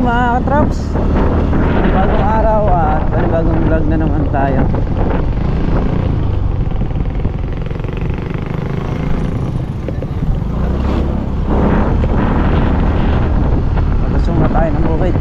morning mga katraps. Bagong araw at bagong vlog na naman tayo. Palusong na tayo ng bukid.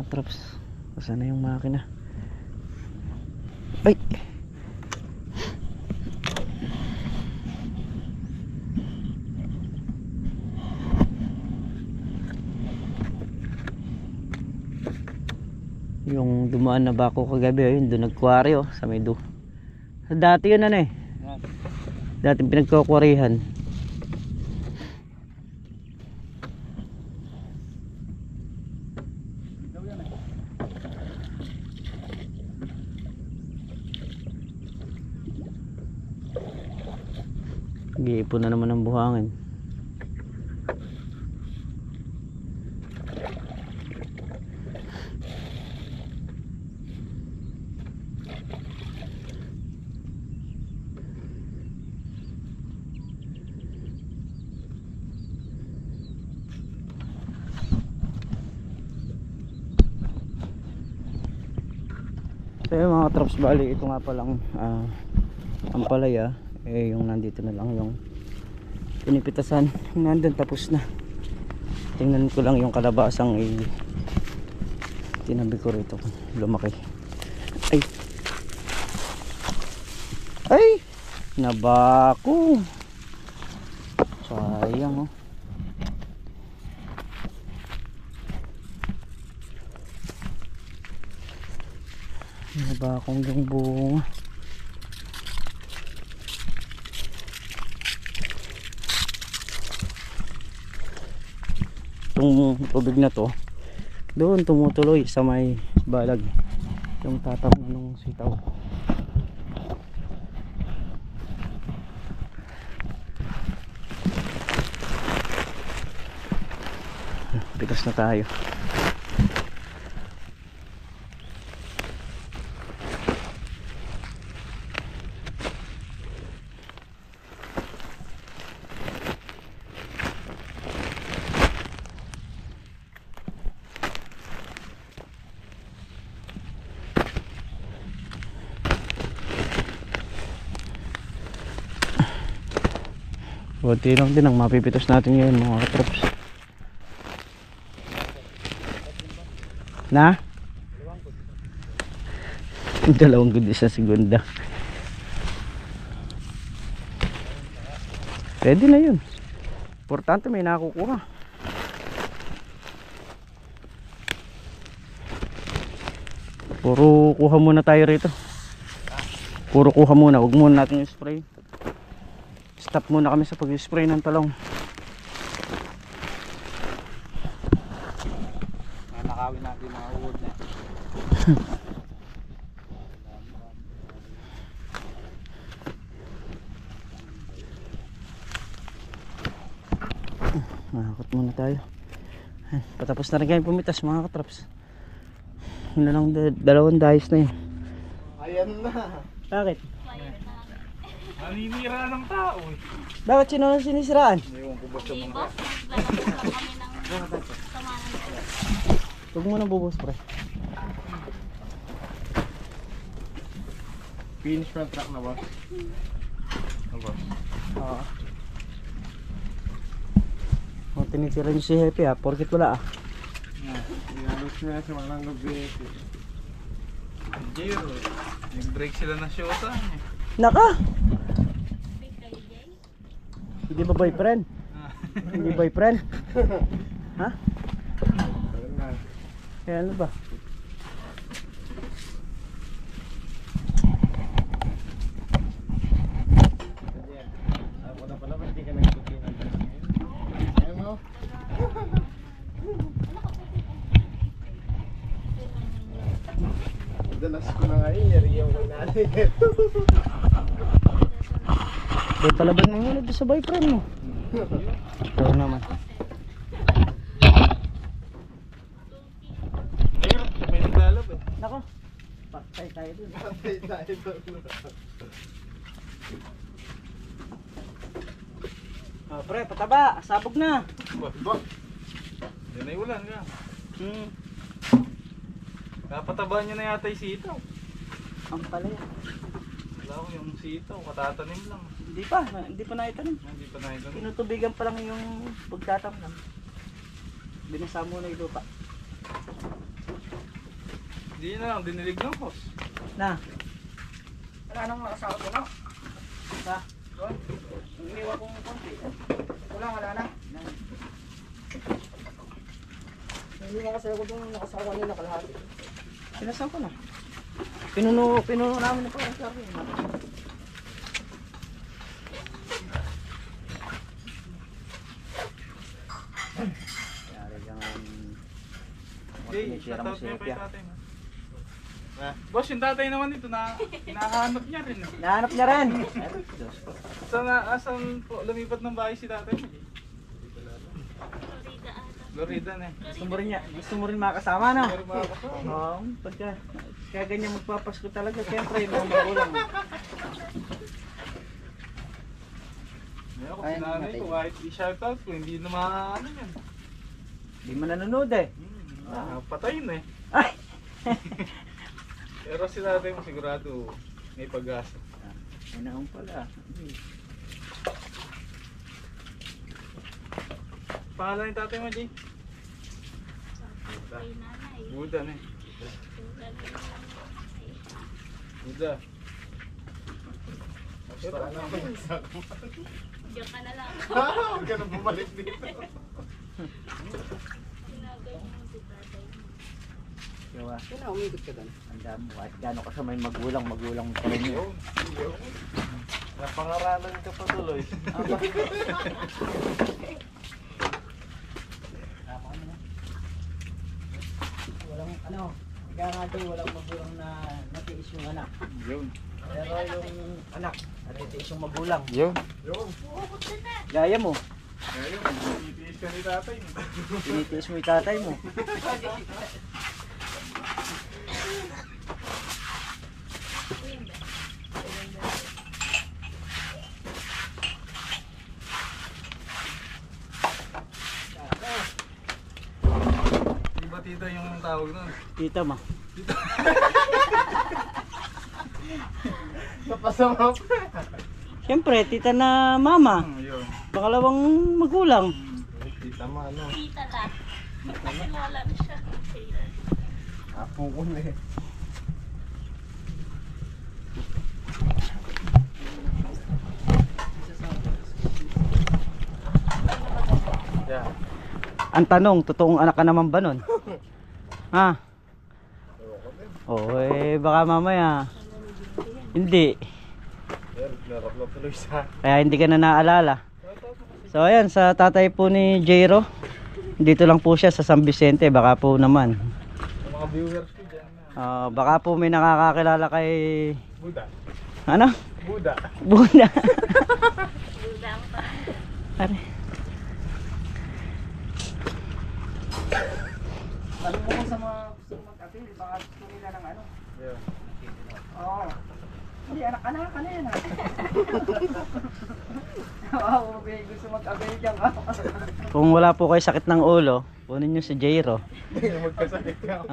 Traps, saan na yung makina? Ay! Yung dumaan na bako kagabi, ayun doon nagkwari sa may do. Dati yun ano dating pinagkukwarihan. Giipon na naman ang buhangin. So yun mga traps, bali ito nga palang ang palaya yung nandito na lang yung pinipitasan, nandun tapos na. Tingnan ko lang yung kalabasang tinabi ko rito, lumaki. Ay nabako, sayang nabakong yung bunga. Itong tubig na to doon tumutuloy sa may balag yung tatap ng sitaw. Pitas na tayo. Buti lang din ang mapipitos natin ngayon mga katrops. Na? Dalawang good sa segunda. Pwede na yun. Importante may nakukuha. Puro kuha muna tayo rito. Puro kuha muna. Huwag muna natin yung spray. Stop muna kami sa pag-spray ng talong. Nakawin natin mga uod na. Nakakot muna tayo. Patapos na rin kayo pumitas mga katraps. Yun na lang, dalawang dahis na yun. Ayan na. Bakit? Naninira ng tao eh. Bakit sino na sinisiraan? Ewan ko ba sa mga... Huwag mo na bubos pre. Finish na truck na ba? Oo. Tinitira niyo si Happy porkit wala Inalos na sa mga gabi. Jiro, nag-break sila na shota. Naka! Hindi ba boyfriend? Hindi boyfriend? Ha? Kaya ano ba? Ako na pala, hindi ka nagtutin. Di palaban mo muna doon sa boyfriend mo. Ito naman. Ngayon, may naglalab eh. Nako. Patay tayo dun. Oh, pre, pataba. Sabog na. Ba? Yan ay ulan nga. Kapataba niya na yata yung sitaw. Ang palaya. Wala ko yung sitaw, katatanim lang. Hindi pa naitanim. Hindi pa na ito. Tinutubigan pa lang yung pagtatamnan. Binasa mo na yung lupa. Hindi na lang, dinilig ng hose. Na. Wala nang nakasawa ko na. Sa. Doon. Iniwan kong konti. Wala na. Hindi nakasawa ko doon, nakasawa nila kalahati. Sinasaw ko na. Pinuno namin na parang sa akin. Yari lang Jay, shoutout mo pa yung tatay mo. Boss, yung tatay naman dito na hinahanap niya rin. Nahanap niya rin. Asan po lumipat ng bahay si tatay mo? Florida na eh. Gusto mo rin makasama, no? Pero makakasama. Oo, pagka kaya ganyan magpapasko talaga, siyempre yung mga magulang. Ngayon, kung sinanay ko, kahit i-shoutout ko, hindi na ano yan. Hindi mo nanonood eh. Patayin na eh. Ay! Pero si tatay mo sigurado may pag-asa. Inaong pala. Pangalan ng tatay mo, Jay? Buda na eh. Buda. Diyan ka na lang. Huwag ka na bumalik dito. Ginagay mo si tatay mo. Diba? Kaya umikot ka doon. Ang dami. Kahit gano'n ka sa may magulang mo pa rin yun. Napangaralan ka pa tuloy. Walang kaya nga doon walang magulang na natiis yung anak. Yun. Pero yung anak, natiis yung magulang. Yun. Gaya mo, Ngayon, titiis ka ni tatay mo. tinitiis mo yung tatay mo. Di ba tita yung tawag nun? Tita mo. Napasama pa. Siyempre, tita na mama. Yun. Pangalawang magulang. Tita mo ano? Tita lang. Kasi wala na siya. Apo ko na eh. Yeah. Ang tanong, totoong anak ka naman ba nun? Ha? Oo, baka mamaya. Hindi. Narap tuloy sa. Kaya hindi ka na naalala. So ayan, sa tatay po ni Jairo. Dito lang po siya sa San Vicente. Baka po naman. Mga viewers ko dyan na. Baka po may nakakakilala kay... Buda. Ano? Buda. Buda. Budang pa. Are. Tanong mo sa mga gusto mag-apil. Baka gusto nila ng ano. Yeah. Oo. Hindi, anak-anak ka na yan ha. Oo, gusto mag-apil dyan ha. Kung wala po kayo sakit ng ulo, kunin nyo si Jairo. Magkasakit ka.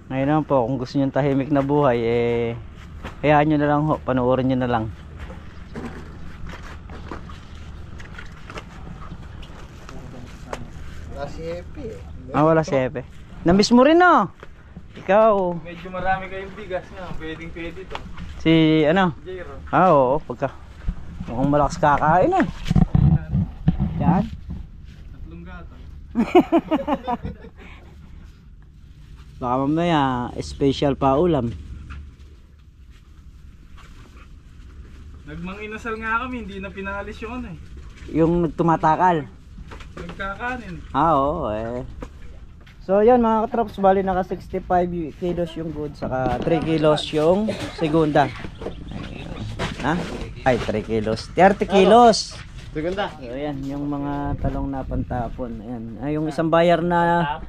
Ngayon naman po, kung gusto nyo tahimik na buhay, hayaan nyo na lang ho, panoorin nyo na lang. Wala si Happy eh. Wala si Epe. Namiss mo rin no? Ikaw. Medyo marami kayong bigas nga. Pwedeng pwede to. Si ano? Jairo. Oo, pagka mukhang malakas kakain eh. Yan. Tatlong gata. Baka mamaya special pa ulam. Nagmanginasal nga kami, hindi na pinalis yung ano eh. Yung nagtumatakal. Nagkakanin. Oo So So yan mga katrops, bali naka 65 kilos yung good, saka 3 kilos yung segunda. Ha? Ay 3 kilos, 30 kilos. Segunda. So yan yung mga talong na pantapon. Ayan. Ay, yung isang bayar na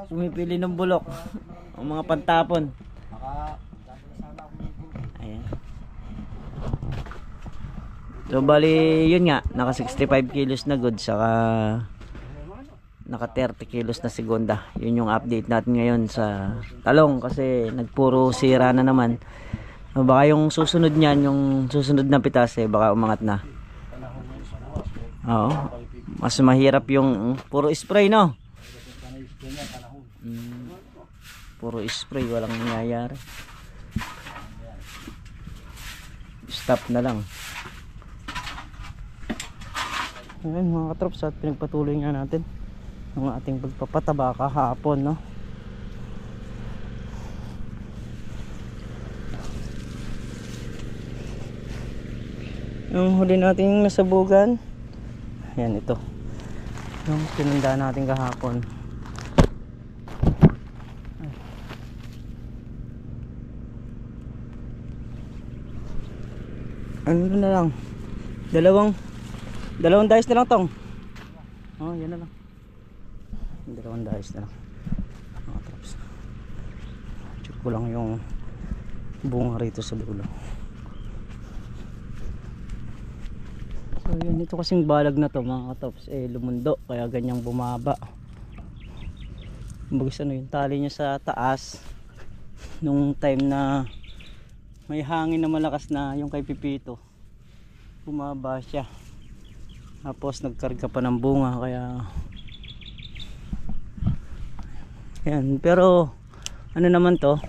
pumipili ng bulok. Ang mga pantapon. Ayan. So bali yun nga, naka 65 kilos na good, saka naka 30 kilos na segunda. Yun yung update natin ngayon sa talong kasi nagpuro sira na naman. Baka yung susunod niyan, yung susunod na pitas baka umangat na. Oo. Mas mahirap yung puro spray, no? Puro spray, walang nangyayari. Stop na lang. Ayan mga katrops, at pinagpatuloy nga natin ang ating pagpapataba kahapon, no? Yung huli nating nasabugan, ayan ito, yung pinunda natin kahapon. Ano na lang, dalawang dice na lang tong. Oh, yan na lang. Dalawang dice na lang. Mga traps. Check ko lang yung bunga rito sa dulo. So yun, ito kasing balag na to mga katops, lumundo, kaya ganyang bumaba. Bagis ano yung tali niya sa taas nung time na may hangin na malakas na yung kay Pipito, bumaba siya, tapos nagkarga pa ng bunga, kaya yan. Pero ano naman to,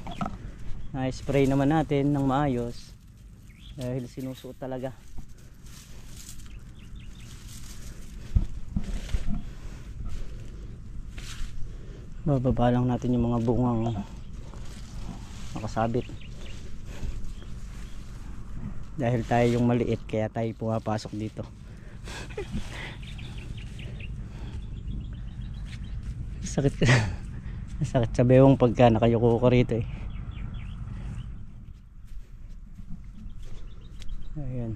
na-spray naman natin ng maayos dahil sinusuot talaga. Bababa lang natin yung mga bungang nakasabit dahil tayo yung maliit, kaya tayo pumapasok dito. Sakit sakit sa bewang pagka nakayuko ko rito eh. Ayan,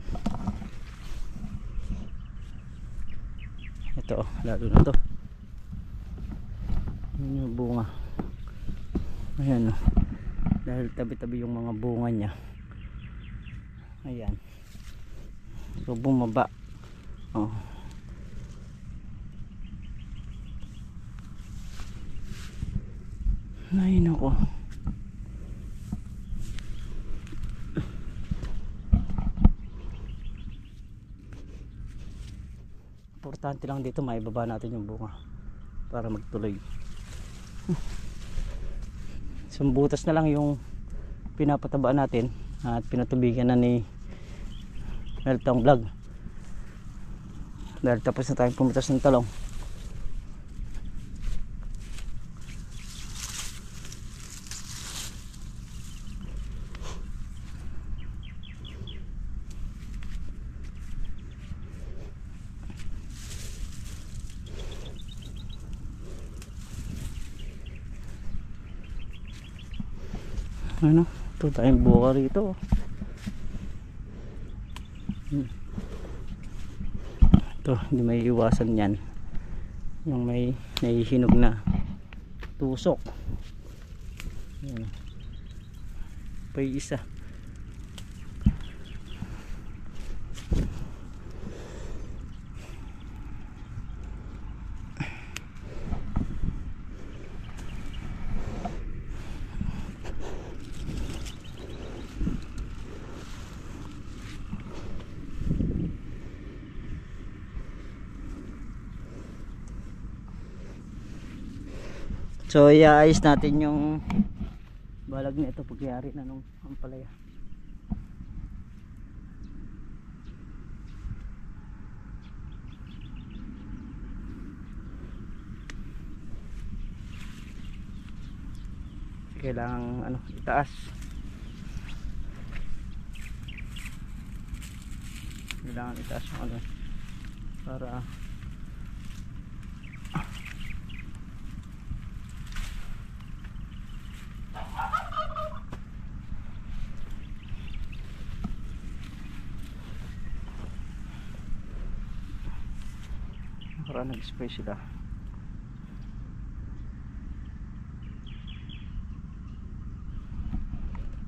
ito lalo na to, yun yung bunga. Ayan, dahil tabi-tabi yung mga bunga nya. Ayan, so bumaba. Oh, ay nako, importante lang dito maibaba natin yung bunga para magtuloy. Isang butas na lang yung pinapatabaan natin at pinatubigan na ni Meltong Vlog dahil tapos na tayong pumitas ng talong. Ano, ito tayong buka rito. Ito, hindi may iwasan yan, yung may nahihinog na tusok. Ayan, pa isa. So iaayos natin yung balag na ito pagyari na nung ampalaya. Kailangan itaas. Kailangan itaas yung para nakaraan nag-spray sila.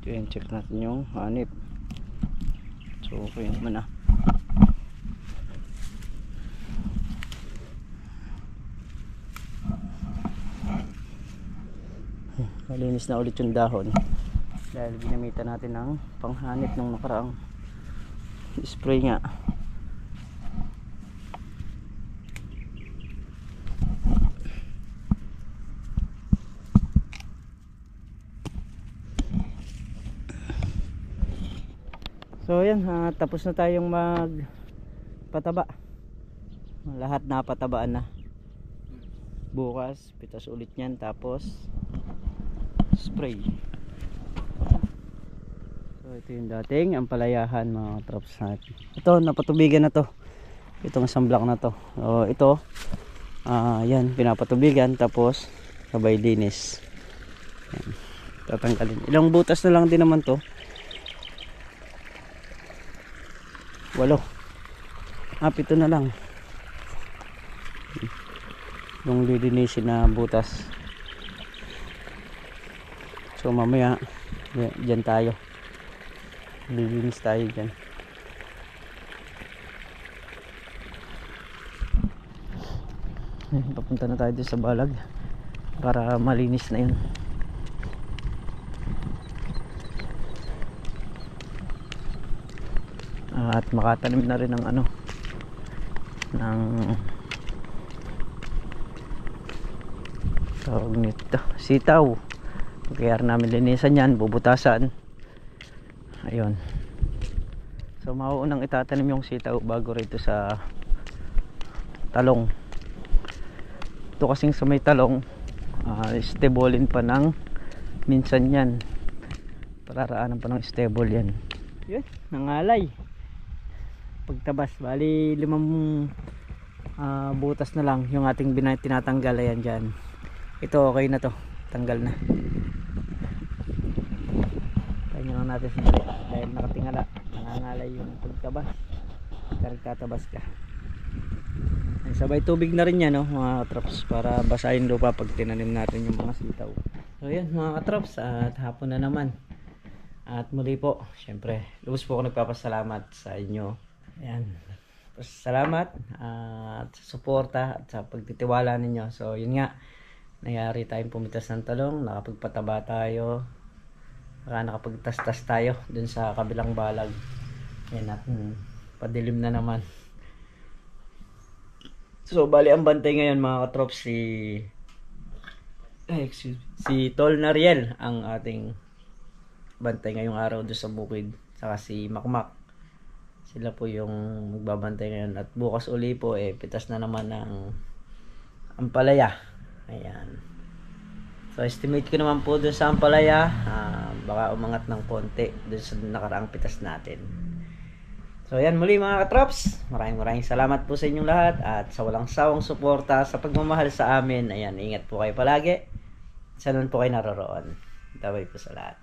Yun, check natin yung hanip. So okay naman ah. Malinis na ulit yung dahon dahil ginamitan natin ng panghanip nung nakaraang spray nga. So yan, tapos na tayong magpataba. Lahat na patabaan na. Bukas pitas ulit yan, tapos spray. So ito yung dating ampalayahan mga traps natin. Ito napatubigan na to, itong isang block na to. So ito yan pinapatubigan, tapos sabay linis. Yan, tatanggalin. Ilang butas na lang din naman to. 8. 7 na lang yung lilinisin na butas. So mamaya dyan tayo, lilinis tayo dyan. Papunta na tayo sa balag para malinis na yun. At makatanim na rin ng ano, ng tawag nito, sitaw. Kaya namin linisan yan, bubutasan. Ayun. So mauunang itatanim yung sitaw bago rito sa talong. Ito kasing sa may talong, steblein pa ng minsan yan, pararaanan pa ng stable yan. Yun, nangalay pagtabas. Bali 5 butas na lang yung ating tinatanggal. Ayan dyan, ito okay na to, tanggal na. Kanya lang natin sandali dahil nakatingala, nangangalay yung pagtabas. Tatabas ka, sabay tubig na rin yan, no, mga katrops, para basahin lupa pag tinanim natin yung mga sitaw. So yan mga katrops, at hapon na naman. At muli po, syempre lubos po ako nagpapasalamat sa inyo. Ayan, salamat at sa suporta at sa pagtitiwala ninyo. So yun nga, nangyari tayong pumitas ng talong, nakapagpataba tayo, nakapagtastas tayo dun sa kabilang balag. Ayan, at padilim na naman. So bali ang bantay ngayon mga katrops, si Tol Nariel ang ating bantay ngayong araw doon sa bukid, saka si Makmak. Sila po yung magbabantay ngayon. At bukas uli po pitas na naman ng ampalaya. Ayan. So estimate ko naman po doon sa ampalaya, baka umangat ng konti doon sa nakaraang pitas natin. So ayan, muli mga katrops, maraming salamat po sa inyong lahat at sa walang sawang suporta sa pagmamahal sa amin. Ayan, ingat po kayo palagi. Saan po kayo naroroon. Dabay po sa lahat.